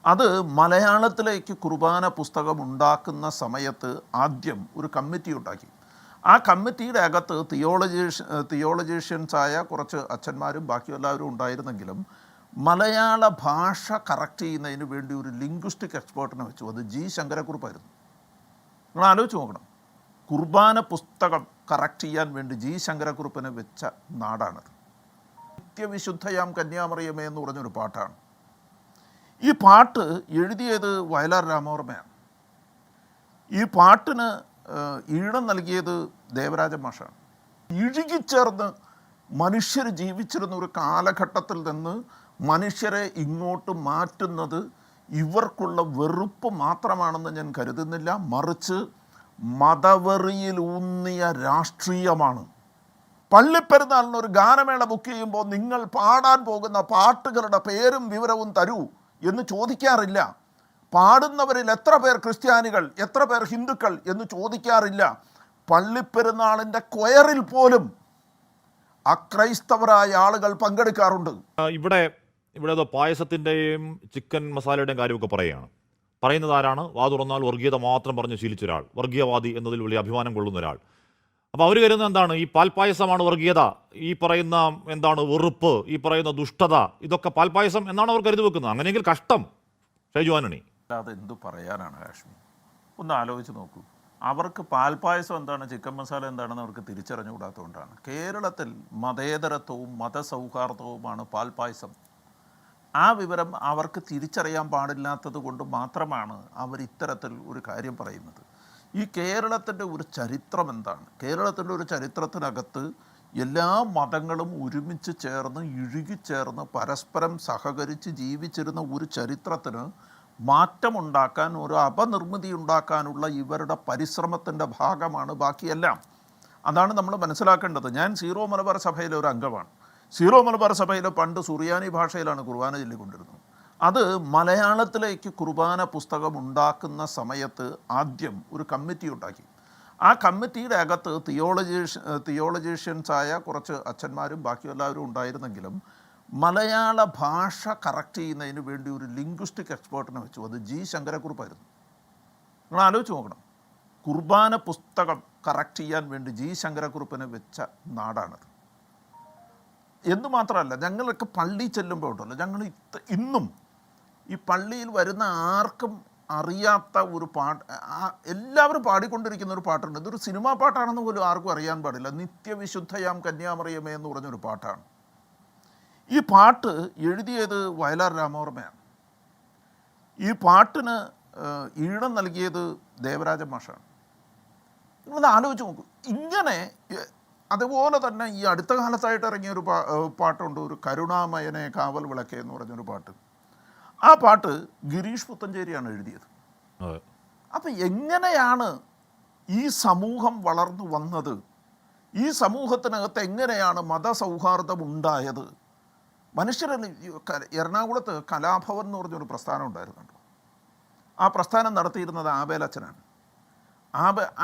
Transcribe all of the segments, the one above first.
അത് മലയാളത്തിലേക്ക് കുർബാന പുസ്തകം ഉണ്ടാക്കുന്ന സമയത്ത് ആദ്യം ഒരു കമ്മിറ്റി ഉണ്ടാക്കി. ആ കമ്മിറ്റിയുടെ അകത്ത് തിയോളജീഷ്യൻസായ കുറച്ച് അച്ഛന്മാരും ബാക്കി എല്ലാവരും ഉണ്ടായിരുന്നെങ്കിലും മലയാള ഭാഷ കറക്റ്റ് ചെയ്യുന്നതിന് വേണ്ടി ഒരു ലിംഗ്വിസ്റ്റിക് എക്സ്പേർട്ടിനെ വെച്ചു. അത് ജി ശങ്കരക്കുറുപ്പായിരുന്നു. നിങ്ങൾ ആലോചിച്ച് നോക്കണം, കുർബാന പുസ്തകം കറക്റ്റ് ചെയ്യാൻ വേണ്ടി ജി ശങ്കരക്കുറുപ്പിനെ വെച്ച നാടാണത്. നിത്യവിശുദ്ധയാം കന്യാമറിയമേ എന്ന് പറഞ്ഞൊരു പാട്ടാണ്. ഈ പാട്ട് എഴുതിയത് വയലാർ രാമവർമ്മയാണ്. ഈ പാട്ടിന് ഈണം നൽകിയത് ദേവരാജൻ മാഷാണ്. ഇഴുകിച്ചേർന്ന് മനുഷ്യർ ജീവിച്ചിരുന്ന ഒരു കാലഘട്ടത്തിൽ നിന്ന് മനുഷ്യരെ ഇങ്ങോട്ട് മാറ്റുന്നത് ഇവർക്കുള്ള വെറുപ്പ് മാത്രമാണെന്ന് ഞാൻ കരുതുന്നില്ല, മറിച്ച് മതവെറിയിലൂന്നിയ രാഷ്ട്രീയമാണ്. പള്ളിപ്പെരുന്നാളിന് ഒരു ഗാനമേള ബുക്ക് ചെയ്യുമ്പോൾ നിങ്ങൾ പാടാൻ പോകുന്ന പാട്ടുകളുടെ പേരും വിവരവും തരൂ എന്ന് ചോദിക്കാറില്ല. പാടുന്നവരിൽ എത്ര പേർ ക്രിസ്ത്യാനികൾ, എത്ര പേർ ഹിന്ദുക്കൾ എന്ന് ചോദിക്കാറില്ല. പള്ളിപ്പെരുന്നാളിൻ്റെ കൊയറിൽ പോലും അക്രൈസ്തവരായ ആളുകൾ പങ്കെടുക്കാറുണ്ട്. ഇവിടെ പായസത്തിൻ്റെയും ചിക്കൻ മസാലയുടെയും കാര്യമൊക്കെ പറയുന്നത് ആരാണ്? വാ തുറന്നാൽ വർഗീയത മാത്രം പറഞ്ഞ് ശീലിച്ച ഒരാൾ, വർഗീയവാദി എന്നതിൽ വലിയ അഭിമാനം കൊള്ളുന്ന ഒരാൾ. അപ്പോൾ അവർ കരുതുന്നത് എന്താണ്? ഈ പാൽപ്പായസമാണ് വർഗീയത, ഈ പറയുന്ന എന്താണ് വെറുപ്പ്, ഈ പറയുന്ന ദുഷ്ടത, ഇതൊക്കെ പാൽപ്പായസം എന്നാണ് അവർ കരുതി വെക്കുന്നത്. അങ്ങനെയെങ്കിൽ കഷ്ടം ഷൈജു ആന്റണി. അല്ലാതെ എന്തു പറയാനാണ് കാശ്മീർ? ഒന്ന് ആലോചിച്ച് നോക്കൂ. അവർക്ക് പാൽപ്പായസം എന്താണ്, ചിക്കൻ മസാല എന്താണെന്ന് അവർക്ക് തിരിച്ചറിഞ്ഞുകൂടാത്തതുകൊണ്ടാണ്. കേരളത്തിൽ മതേതരത്വവും മതസൗഹാർദ്ദവുമാണ് പാൽപ്പായസം. ആ വിവരം അവർക്ക് തിരിച്ചറിയാൻ പാടില്ലാത്തത് കൊണ്ട് മാത്രമാണ് അവർ ഇത്തരത്തിൽ ഒരു കാര്യം പറയുന്നത്. ഈ കേരളത്തിൻ്റെ ഒരു ചരിത്രം എന്താണ്? കേരളത്തിൻ്റെ ഒരു ചരിത്രത്തിനകത്ത് എല്ലാ മതങ്ങളും ഒരുമിച്ച് ചേർന്ന് ഇഴുകിച്ചേർന്ന് പരസ്പരം സഹകരിച്ച് ജീവിച്ചിരുന്ന ഒരു ചരിത്രത്തിന് മാറ്റമുണ്ടാക്കാൻ, ഒരു അപനിർമ്മിതി ഉണ്ടാക്കാനുള്ള ഇവരുടെ പരിശ്രമത്തിൻ്റെ ഭാഗമാണ് ബാക്കിയെല്ലാം. അതാണ് നമ്മൾ മനസ്സിലാക്കേണ്ടത്. ഞാൻ സീറോ മലബാർ സഭയിലെ ഒരു അംഗമാണ്. സീറോ മലബാർ സഭയിൽ പണ്ട് സുറിയാനി ഭാഷയിലാണ് കുർബാന ചൊല്ലിക്കൊണ്ടിരുന്നത്. അത് മലയാളത്തിലേക്ക് കുർബാന പുസ്തകം ഉണ്ടാക്കുന്ന സമയത്ത് ആദ്യം ഒരു കമ്മിറ്റി ഉണ്ടാക്കി. ആ കമ്മിറ്റിയുടെ അകത്ത് തിയോളജീഷ്യൻസായ കുറച്ച് അച്ഛന്മാരും ബാക്കി എല്ലാവരും ഉണ്ടായിരുന്നെങ്കിലും മലയാള ഭാഷ കറക്റ്റ് ചെയ്യുന്നതിന് വേണ്ടി ഒരു ലിംഗ്വിസ്റ്റിക് എക്സ്പേർട്ടിനെ വെച്ചു. അത് ജി ശങ്കരക്കുറുപ്പായിരുന്നു. നിങ്ങൾ ആലോചിച്ച് നോക്കണം, കുർബാന പുസ്തകം കറക്റ്റ് ചെയ്യാൻ വേണ്ടി ജി ശങ്കരക്കുറുപ്പിനെ വെച്ച നാടാണത്. എന്തുമാത്രമല്ല, ഞങ്ങളൊക്കെ പള്ളി ചെല്ലുമ്പോൾ ഉണ്ടല്ലോ, ഞങ്ങൾ ഇന്നും ഈ പള്ളിയിൽ വരുന്ന ആർക്കും അറിയാത്ത ഒരു പാട്ട്, എല്ലാവരും പാടിക്കൊണ്ടിരിക്കുന്ന ഒരു പാട്ടുണ്ട്. ഇതൊരു സിനിമാ പാട്ടാണെന്ന് പോലും ആർക്കും അറിയാൻ പാടില്ല. നിത്യവിശുദ്ധയാം കന്യാമറിയമേ എന്ന് പറഞ്ഞൊരു പാട്ടാണ്. ഈ പാട്ട് എഴുതിയത് വയലാർ രാമവർമ്മയാണ്. ഈ പാട്ടിന് ഈണം നൽകിയത് ദേവരാജൻ മാഷാണ്. നിങ്ങളത് ആലോചിച്ച് നോക്കൂ. ഇങ്ങനെ അതുപോലെ തന്നെ ഈ അടുത്ത കാലത്തായിട്ട് ഇറങ്ങിയൊരു പാട്ടുണ്ട്, ഒരു കരുണാമയനെ കാവൽ വിളക്കേ എന്ന് പറഞ്ഞൊരു പാട്ട്. ആ പാട്ട് ഗിരീഷ് പുത്തഞ്ചേരിയാണ് എഴുതിയത്. അപ്പം എങ്ങനെയാണ് ഈ സമൂഹം വളർന്നു വന്നത്? ഈ സമൂഹത്തിനകത്ത് എങ്ങനെയാണ് മതസൗഹാർദ്ദം ഉണ്ടായത്? മനുഷ്യർ എറണാകുളത്ത് കലാഭവൻ എന്ന് പറഞ്ഞൊരു പ്രസ്ഥാനം ഉണ്ടായിരുന്നുണ്ട്. ആ പ്രസ്ഥാനം നടത്തിയിരുന്നത് ആബേലച്ചനാണ്.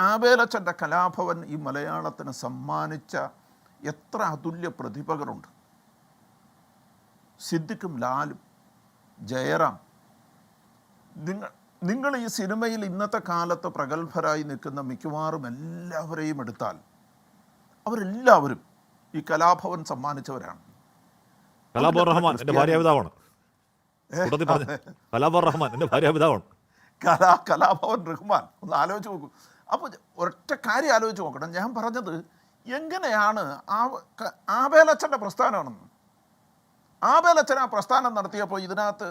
ആബേലച്ചൻ്റെ കലാഭവൻ ഈ മലയാളത്തിന് സമ്മാനിച്ച എത്ര അതുല്യ പ്രതിഭകളുണ്ട്. സിദ്ദിഖും ലാലും ജയറാം. നിങ്ങൾ ഈ സിനിമയിൽ ഇന്നത്തെ കാലത്ത് പ്രഗത്ഭരായി നിൽക്കുന്ന മിക്കവാറും എല്ലാവരെയും എടുത്താൽ അവരെല്ലാവരും ഈ കലാഭവൻ സമ്മാനിച്ചവരാണ്. കലാഭവൻ റഹ്മാൻ എൻ്റെ ഭാര്യാപിതാവാണ്. കലാഭവൻ റഹ്മാൻ ഒന്ന് ആലോചിച്ച് നോക്കൂ. അപ്പോൾ ഒറ്റ കാര്യം ആലോചിച്ച് നോക്കണം. ഞാൻ പറഞ്ഞത് എങ്ങനെയാണ് ആബേലച്ചൻ്റെ പ്രസ്ഥാനമാണെന്ന്. ആബേലച്ചൻ ആ പ്രസ്ഥാനം നടത്തിയപ്പോൾ ഇതിനകത്ത്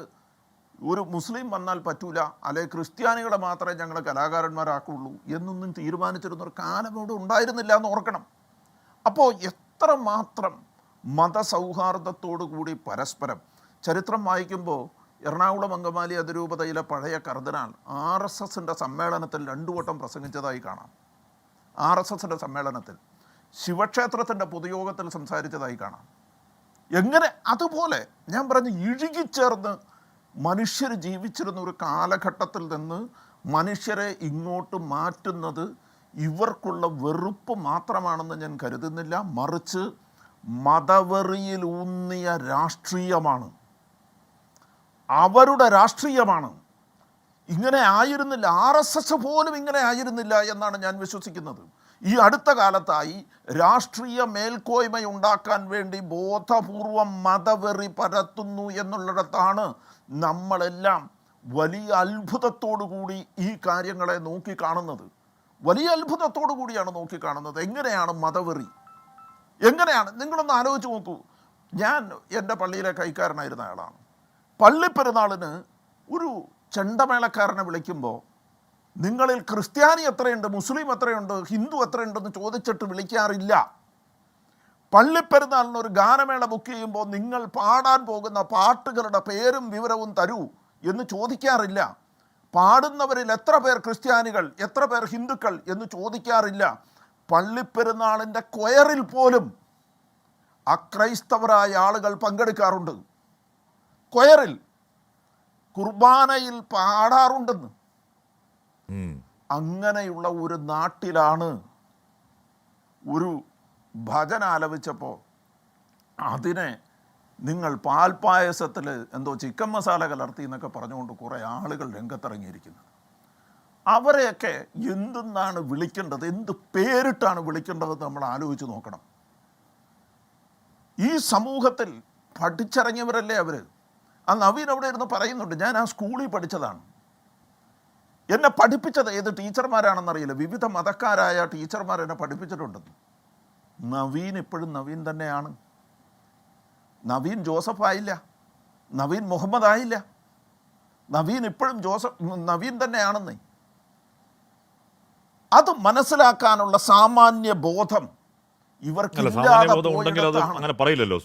ഒരു മുസ്ലിം വന്നാൽ പറ്റൂല, അല്ലെങ്കിൽ ക്രിസ്ത്യാനികളെ മാത്രമേ ഞങ്ങൾ കലാകാരന്മാരാക്കുള്ളൂ എന്നൊന്നും തീരുമാനിച്ചിരുന്നൊരു കാലം ഇവിടെ ഉണ്ടായിരുന്നില്ല എന്ന് ഓർക്കണം. അപ്പോൾ എത്രമാത്രം മതസൗഹാർദ്ദത്തോടു കൂടി പരസ്പരം ചരിത്രം വായിക്കുമ്പോൾ എറണാകുളം അങ്കമാലി അതിരൂപതയിലെ പഴയ കർദിനാൾ RSSൻ്റെ സമ്മേളനത്തിൽ 2 വട്ടം പ്രസംഗിച്ചതായി കാണാം. RSSൻ്റെ സമ്മേളനത്തിൽ ശിവക്ഷേത്രത്തിൻ്റെ പൊതുയോഗത്തിൽ സംസാരിച്ചതായി കാണാം. എങ്ങനെ അതുപോലെ ഞാൻ പറഞ്ഞു, ഇഴുകിച്ചേർന്ന് മനുഷ്യർ ജീവിച്ചിരുന്ന ഒരു കാലഘട്ടത്തിൽ നിന്ന് മനുഷ്യരെ ഇങ്ങോട്ട് മാറ്റുന്നത് ഇവർക്കുള്ള വെറുപ്പ് മാത്രമാണെന്ന് ഞാൻ കരുതുന്നില്ല, മറിച്ച് മതവെറിയിലൂന്നിയ രാഷ്ട്രീയമാണ്. അവരുടെ രാഷ്ട്രീയമാണ്. ഇങ്ങനെ ആയിരുന്നില്ല, RSS പോലും ഇങ്ങനെ ആയിരുന്നില്ല എന്നാണ് ഞാൻ വിശ്വസിക്കുന്നത്. ഈ അടുത്ത കാലത്തായി രാഷ്ട്രീയ മേൽക്കോയ്മയുണ്ടാക്കാൻ വേണ്ടി ബോധപൂർവം മതവെറി പരത്തുന്നു എന്നുള്ളിടത്താണ് നമ്മളെല്ലാം വലിയ അത്ഭുതത്തോടു കൂടി ഈ കാര്യങ്ങളെ നോക്കിക്കാണുന്നത്. വലിയ അത്ഭുതത്തോടു കൂടിയാണ് നോക്കിക്കാണുന്നത്. എങ്ങനെയാണ് മതവെറി, എങ്ങനെയാണ്? നിങ്ങളൊന്ന് ആലോചിച്ച് നോക്കൂ. ഞാൻ എൻ്റെ പള്ളിയിലെ കൈക്കാരനായിരുന്ന ആളാണ്. പള്ളിപ്പെരുന്നാളിന് ഒരു ചെണ്ടമേളക്കാരനെ വിളിക്കുമ്പോൾ നിങ്ങളിൽ ക്രിസ്ത്യാനി എത്രയുണ്ട്, മുസ്ലിം എത്രയുണ്ട്, ഹിന്ദു എത്രയുണ്ടെന്ന് ചോദിച്ചിട്ട് വിളിക്കാറില്ല. പള്ളിപ്പെരുന്നാളിന് ഒരു ഗാനമേള ബുക്ക് ചെയ്യുമ്പോൾ നിങ്ങൾ പാടാൻ പോകുന്ന പാട്ടുകളുടെ പേരും വിവരവും തരൂ എന്ന് ചോദിക്കാറില്ല. പാടുന്നവരിൽ എത്ര പേർ ക്രിസ്ത്യാനികൾ, എത്ര പേർ ഹിന്ദുക്കൾ എന്ന് ചോദിക്കാറില്ല. പള്ളിപ്പെരുന്നാളിൻ്റെ കൊയറിൽ പോലും അക്രൈസ്തവരായ ആളുകൾ പങ്കെടുക്കാറുണ്ട്. കൊയറിൽ കുർബാനയിൽ പാടാറുണ്ടെന്ന്. അങ്ങനെയുള്ള ഒരു നാട്ടിലാണ് ഒരു ഭജന ആലപിച്ചപ്പോൾ അതിനെ നിങ്ങൾ പാൽപ്പായസത്തിൽ എന്തോ ചിക്കൻ മസാല കലർത്തി എന്നൊക്കെ പറഞ്ഞുകൊണ്ട് കുറേ ആളുകൾ രംഗത്തിറങ്ങിയിരിക്കുന്നത്. അവരെയൊക്കെ എന്തെന്നാണ് വിളിക്കേണ്ടത്, എന്ത് പേരിട്ടാണ് വിളിക്കേണ്ടതെന്ന് നമ്മൾ ആലോചിച്ച് നോക്കണം. ഈ സമൂഹത്തിൽ പഠിച്ചിറങ്ങിയവരല്ലേ അവർ. ആ നവീൻ അവിടെ ഇരുന്ന് പറയുന്നുണ്ട്, ഞാൻ ആ സ്കൂളിൽ പഠിച്ചതാണ്. എന്നെ പഠിപ്പിച്ചത് ഏത് ടീച്ചർമാരാണെന്നറിയില്ല, വിവിധ മതക്കാരായ ടീച്ചർമാർ എന്നെ പഠിപ്പിച്ചിട്ടുണ്ടെന്ന്. നവീൻ ഇപ്പോഴും നവീൻ തന്നെയാണ്. നവീൻ ജോസഫ് ആയില്ല, നവീൻ മുഹമ്മദ് ആയില്ല. നവീൻ ഇപ്പോഴും നവീൻ തന്നെയാണെന്നേ. അത് മനസ്സിലാക്കാനുള്ള സാമാന്യ ബോധം ഇവർക്ക് അങ്ങനെ പറയില്ലല്ലോ.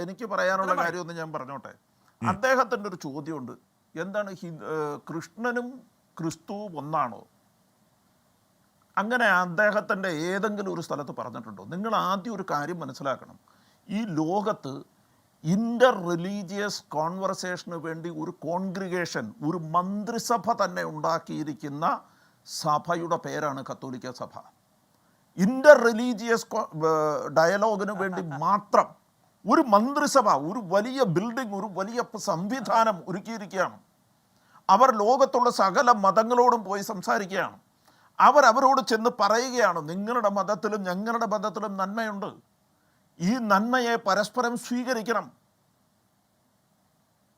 എനിക്ക് പറയാനുള്ള കാര്യമൊന്നും ഞാൻ പറഞ്ഞോട്ടെ. അദ്ദേഹത്തിൻ്റെ ഒരു ചോദ്യമുണ്ട്, എന്താണ് കൃഷ്ണനും ക്രിസ്തുവും ഒന്നാണോ? അങ്ങനെ അദ്ദേഹത്തിൻ്റെ ഏതെങ്കിലും ഒരു സ്ഥലത്ത് പറഞ്ഞിട്ടുണ്ടോ? നിങ്ങൾ ആദ്യം ഒരു കാര്യം മനസ്സിലാക്കണം. ഈ ലോകത്ത് ഇൻ്റർ റിലീജിയസ് കോൺവെർസേഷന് വേണ്ടി ഒരു കോൺഗ്രിഗേഷൻ, ഒരു മന്ത്രിസഭ തന്നെ ഉണ്ടാക്കിയിരിക്കുന്ന സഭയുടെ പേരാണ് കത്തോലിക്ക സഭ. ഇൻ്റർ റിലീജിയസ് ഡയലോഗിന് വേണ്ടി മാത്രം ഒരു മന്ത്രിസഭ, ഒരു വലിയ ബിൽഡിംഗ്, ഒരു വലിയ സംവിധാനം ഒരുക്കിയിരിക്കുകയാണ്. അവർ ലോകത്തുള്ള സകല മതങ്ങളോടും പോയി സംസാരിക്കുകയാണ്. അവരോട് ചെന്ന് പറയുകയാണ്, നിങ്ങളുടെ മതത്തിലും ഞങ്ങളുടെ മതത്തിലും നന്മയുണ്ട്, ഈ നന്മയെ പരസ്പരം സ്വീകരിക്കണം.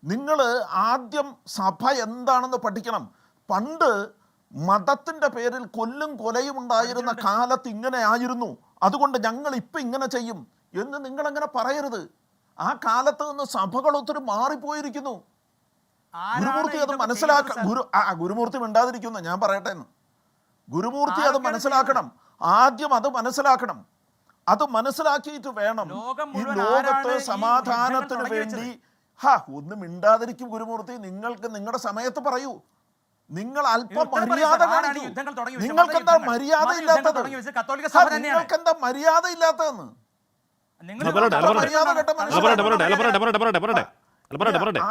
നിങ്ങൾ ആദ്യം സഭ എന്താണെന്ന് പഠിക്കണം. പണ്ട് മതത്തിൻ്റെ പേരിൽ കൊല്ലും കൊലയും ഉണ്ടായിരുന്ന കാലത്ത് ഇങ്ങനെ ആയിരുന്നു, അതുകൊണ്ട് ഞങ്ങൾ ഇപ്പം ഇങ്ങനെ ചെയ്യും എന്ന് നിങ്ങളങ്ങനെ പറയരുത്. ആ കാലത്ത് നിന്ന് സഭകൾ ഒത്തിരി മാറിപ്പോയിരിക്കുന്നു. ഗുരുമൂർത്തി അത് ഗുരുമൂർത്തി മിണ്ടാതിരിക്കുന്നു, ഞാൻ പറയട്ടെ എന്ന്. ഗുരുമൂർത്തി അത് മനസ്സിലാക്കണം. ആദ്യം അത് മനസ്സിലാക്കണം. അത് മനസ്സിലാക്കിയിട്ട് വേണം ഈ ലോകത്ത് സമാധാനത്തിന് വേണ്ടി. ഒന്നും മിണ്ടാതിരിക്കും ഗുരുമൂർത്തി. നിങ്ങൾക്ക് നിങ്ങളുടെ സമയത്ത് പറയൂ. നിങ്ങൾ അല്പം മര്യാദ കാണിക്കൂ. നിങ്ങൾക്കെന്താ മര്യാദ ഇല്ലാത്തത്? നിങ്ങൾക്കെന്താ മര്യാദ ഇല്ലാത്തതെന്ന്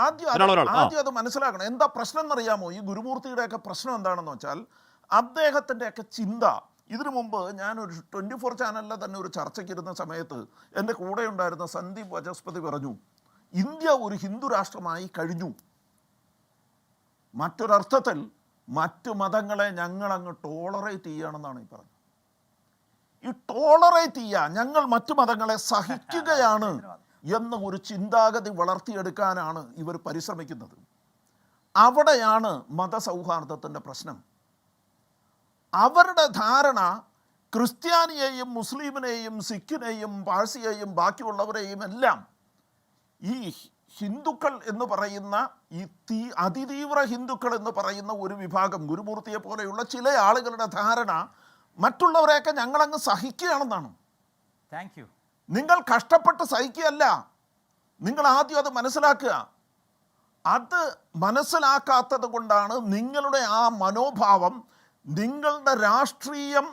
ആദ്യം അത് മനസ്സിലാക്കണം. എന്താ പ്രശ്നം എന്നറിയാമോ? ഈ ഗുരുമൂർത്തിയുടെയൊക്കെ പ്രശ്നം എന്താണെന്ന് വെച്ചാൽ അദ്ദേഹത്തിൻ്റെയൊക്കെ ചിന്ത. ഇതിനു മുമ്പ് ഞാനൊരു 24 ചാനലിലെ തന്നെ ഒരു ചർച്ചയ്ക്കിരുന്ന സമയത്ത് എൻ്റെ കൂടെ ഉണ്ടായിരുന്ന സന്ദീപ് വചസ്പതി പറഞ്ഞു, ഇന്ത്യ ഒരു ഹിന്ദു രാഷ്ട്രമായി കഴിഞ്ഞു. മറ്റൊരർത്ഥത്തിൽ മറ്റു മതങ്ങളെ ഞങ്ങളങ്ങ് ടോളറേറ്റ് ചെയ്യുകയാണെന്നാണ് ഈ പറഞ്ഞത്. ഈ ടോളറേറ്റ് ചെയ്യുക, ഞങ്ങൾ മറ്റു മതങ്ങളെ സഹിക്കുകയാണ് എന്ന ഒരു ചിന്താഗതി വളർത്തിയെടുക്കാനാണ് ഇവർ പരിശ്രമിക്കുന്നത്. അവിടെയാണ് മതസൗഹാർദ്ദത്തിൻ്റെ പ്രശ്നം. അവരുടെ ധാരണ ക്രിസ്ത്യാനിയെയും മുസ്ലിമിനെയും സിഖിനെയും പാഴ്സിയെയും ബാക്കിയുള്ളവരെയും എല്ലാം ഈ ഹിന്ദുക്കൾ എന്ന് പറയുന്ന ഈ അതിതീവ്ര ഹിന്ദുക്കൾ എന്ന് പറയുന്ന ഒരു വിഭാഗം, ഗുരുമൂർത്തിയെ പോലെയുള്ള ചില ആളുകളുടെ ധാരണ മറ്റുള്ളവരെയൊക്കെ ഞങ്ങളങ്ങ് സഹിക്കുകയാണെന്നാണ്. നിങ്ങൾ കഷ്ടപ്പെട്ട് സഹിക്കുകയല്ല, നിങ്ങൾ ആദ്യം അത് മനസ്സിലാക്കുക. അത് മനസ്സിലാക്കാത്തത് കൊണ്ടാണ് നിങ്ങളുടെ ആ മനോഭാവം, നിങ്ങളുടെ രാഷ്ട്രീയം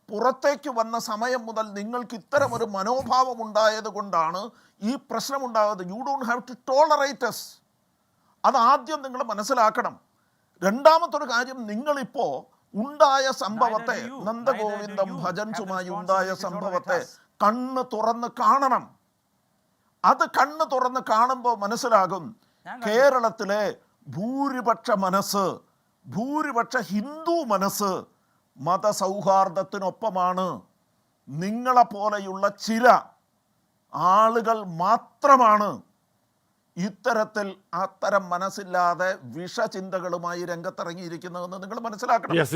പുറത്തേക്ക് വന്ന സമയം മുതൽ നിങ്ങൾക്ക് ഇത്തരം ഒരു മനോഭാവം ഉണ്ടായത് കൊണ്ടാണ് ഈ പ്രശ്നമുണ്ടാകുന്നത്. You don't have to tolerate us. അത് ആദ്യം നിങ്ങൾ മനസ്സിലാക്കണം. രണ്ടാമത്തൊരു കാര്യം, നിങ്ങളിപ്പോൾ ഉണ്ടായ സംഭവത്തെ, നന്ദഗോവിന്ദം ഭജൻസുമായി ഉണ്ടായ സംഭവത്തെ കണ്ണ് തുറന്ന് കാണണം. അത് കണ്ണ് തുറന്ന് കാണുമ്പോൾ മനസ്സിലാകും കേരളത്തിലെ ഭൂരിപക്ഷ ഹിന്ദു മനസ്സ് മതസൗഹാർദ്ദത്തിനൊപ്പമാണ്. നിങ്ങളെപ്പോലെയുള്ള ചില ആളുകൾ മാത്രമാണ് അത്തരം മനസ്സില്ലാതെ വിഷചിന്തകളുമായി രംഗത്തിറങ്ങിയിരിക്കുന്നതെന്ന് നിങ്ങൾ മനസ്സിലാക്കണം.